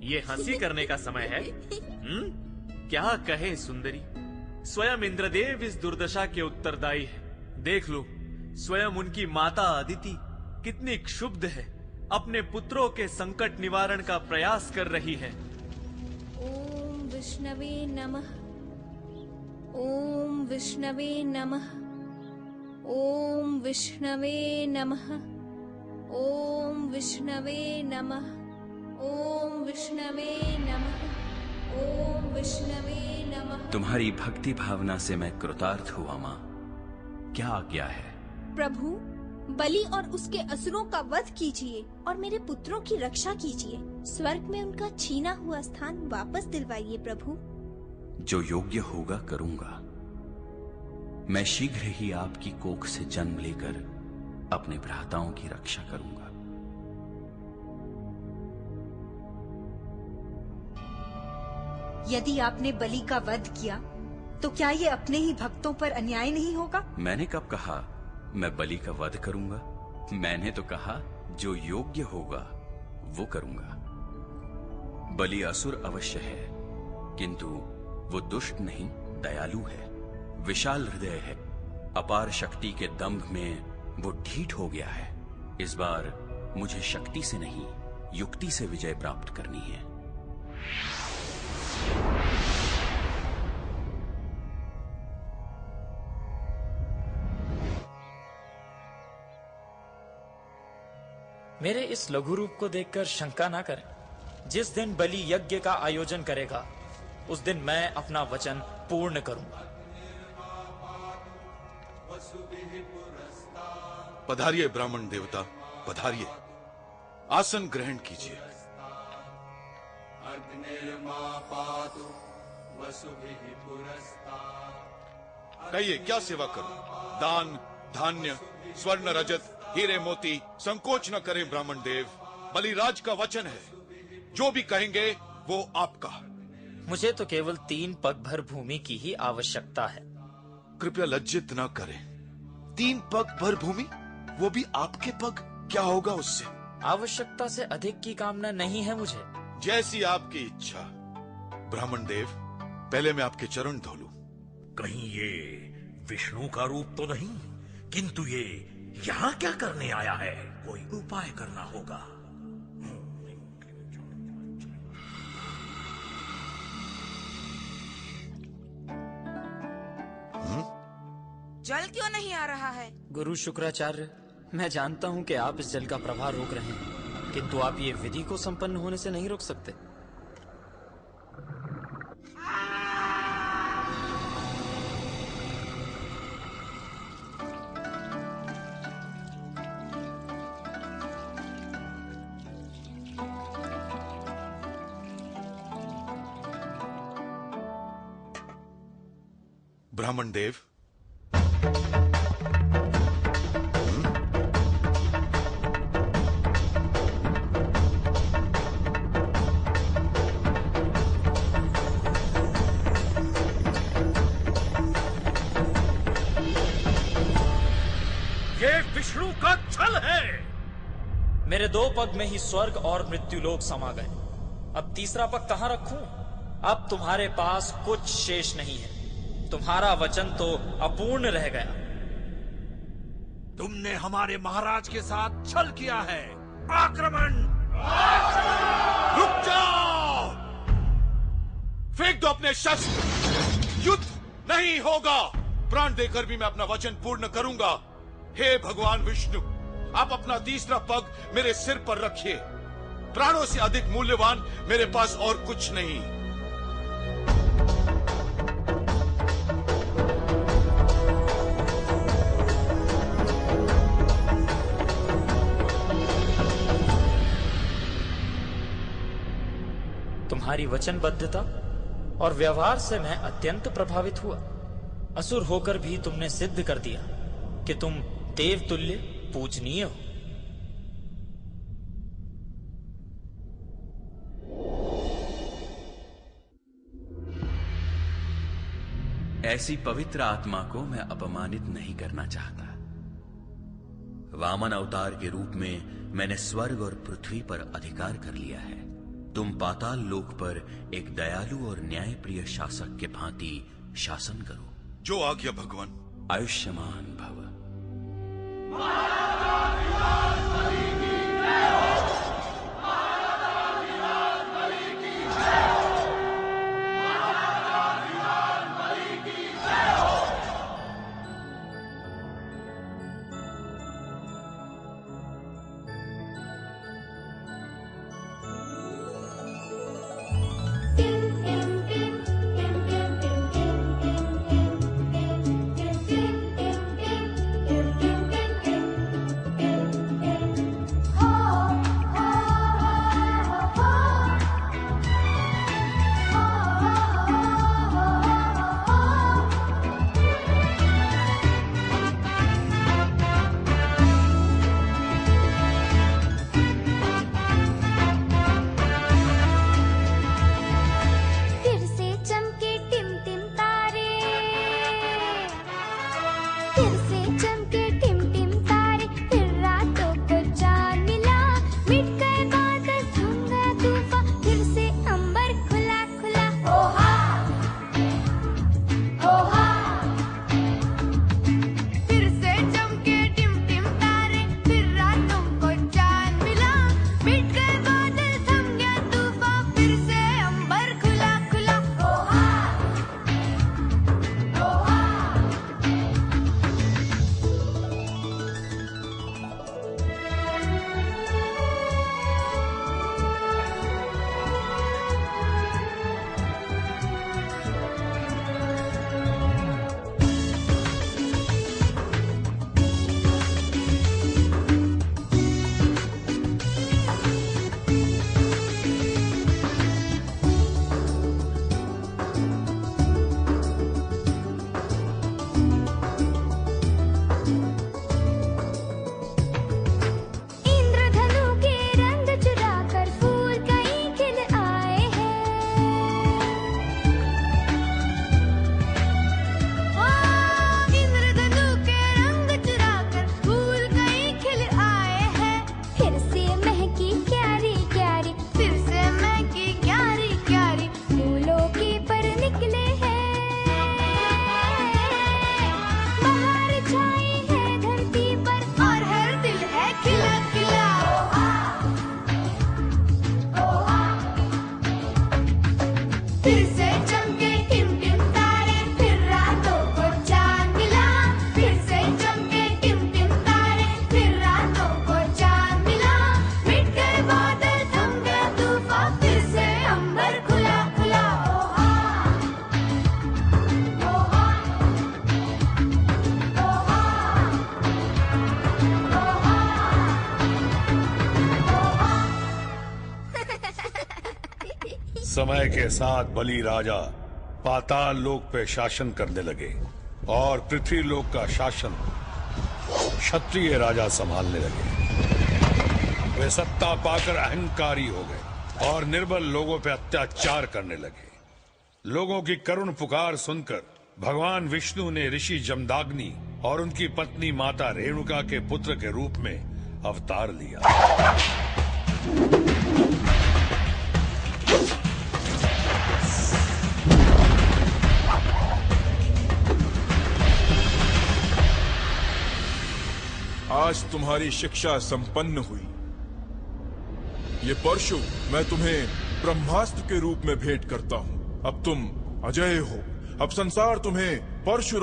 ये हंसी करने का समय है। क्या कहे सुंदरी, स्वयं इंद्रदेव इस दुर्दशा के उत्तरदायी है। देख लो, स्वयं उनकी माता अदिति कितनी क्षुब्ध है, अपने पुत्रों के संकट निवारण का प्रयास कर रही है। ओम विष्णवे नमः, ओम विष्णवे नमः, ओम विष्णवे नमः, ओम विष्णवे नमः, ओम विष्णवे नमः, ओम विष्णवे नमः। तुम्हारी भक्ति भावना से मैं कृतार्थ हुआ माँ। क्या आज्ञा है? प्रभु, बलि और उसके असुरों का वध कीजिए और मेरे पुत्रों की रक्षा कीजिए। स्वर्ग में उनका छीना हुआ स्थान वापस दिलवाइए प्रभु। जो योग्य होगा करूंगा। मैं शीघ्र ही आपकी कोख से जन्म लेकर अपने भ्राताओं की रक्षा करूंगा। यदि आपने बलि का वध किया तो क्या ये अपने ही भक्तों पर अन्याय नहीं होगा? मैंने कब कहा मैं बलि का वध करूंगा? मैंने तो कहा जो योग्य होगा वो करूंगा। बलि असुर अवश्य है, किंतु वो दुष्ट नहीं, दयालु है, विशाल हृदय है। अपार शक्ति के दंभ में वो ढीठ हो गया है। इस बार मुझे शक्ति से नहीं, युक्ति से विजय प्राप्त करनी है। मेरे इस लघु रूप को देखकर शंका ना करें। जिस दिन बलि यज्ञ का आयोजन करेगा उस दिन मैं अपना वचन पूर्ण करूंगा। पधारिए ब्राह्मण देवता, पधारिए, आसन ग्रहण कीजिए। कहिए क्या सेवा करूं? दान, धान्य, स्वर्ण, रजत, हीरे मोती, संकोच न करें ब्राह्मण देव। बलिराज का वचन है, जो भी कहेंगे वो आपका। मुझे तो केवल 3 पग भर भूमि की ही आवश्यकता है। कृपया लज्जित न करें। 3 पग भर भूमि, वो भी आपके पग, क्या होगा उससे? आवश्यकता से अधिक की कामना नहीं है मुझे। जैसी आपकी इच्छा। ब्राह्मण देव, पहले मैं आपके चरण धो लूं। कहीं ये विष्णु का रूप तो नहीं, किंतु ये यहाँ क्या करने आया है? कोई उपाय करना होगा। जल क्यों नहीं आ रहा है? गुरु शुक्राचार्य, मैं जानता हूँ कि आप इस जल का प्रवाह रोक रहे हैं, किंतु आप ये विधि को संपन्न होने से नहीं रोक सकते। ब्राह्मण देव, ये विष्णु का छल है। मेरे 2 पग में ही स्वर्ग और मृत्यु लोक समा गए। अब तीसरा पग कहाँ रखूं? अब तुम्हारे पास कुछ शेष नहीं है। तुम्हारा वचन तो अपूर्ण रह गया। तुमने हमारे महाराज के साथ छल किया है। आक्रमण! रुक जाओ! फेंक दो अपने शस्त्र। युद्ध नहीं होगा। प्राण देकर भी मैं अपना वचन पूर्ण करूंगा। हे भगवान विष्णु, आप अपना तीसरा पग मेरे सिर पर रखिए। प्राणों से अधिक मूल्यवान मेरे पास और कुछ नहीं। तुम्हारी वचनबद्धता और व्यवहार से मैं अत्यंत प्रभावित हुआ। असुर होकर भी तुमने सिद्ध कर दिया कि तुम देवतुल्य पूजनीय हो। ऐसी पवित्र आत्मा को मैं अपमानित नहीं करना चाहता। वामन अवतार के रूप में मैंने स्वर्ग और पृथ्वी पर अधिकार कर लिया है। तुम पाताल लोक पर एक दयालु और न्यायप्रिय शासक के भांति शासन करो। जो आज्ञा भगवान। आयुष्मान भव। समय के साथ बलि राजा पाताल लोक पे शासन करने लगे और पृथ्वी लोक का शासन क्षत्रिय राजा संभालने लगे। वे सत्ता पाकर अहंकारी हो गए और निर्बल लोगों पे अत्याचार करने लगे। लोगों की करुण पुकार सुनकर भगवान विष्णु ने ऋषि जमदाग्नि और उनकी पत्नी माता रेणुका के पुत्र के रूप में अवतार लिया। आज तुम्हारी शिक्षा संपन्न हुई। ये परशु मैं तुम्हें ब्रह्मास्त्र के रूप में भेंट करता हूँ। अब तुम अजय हो। अब संसार तुम्हें परशु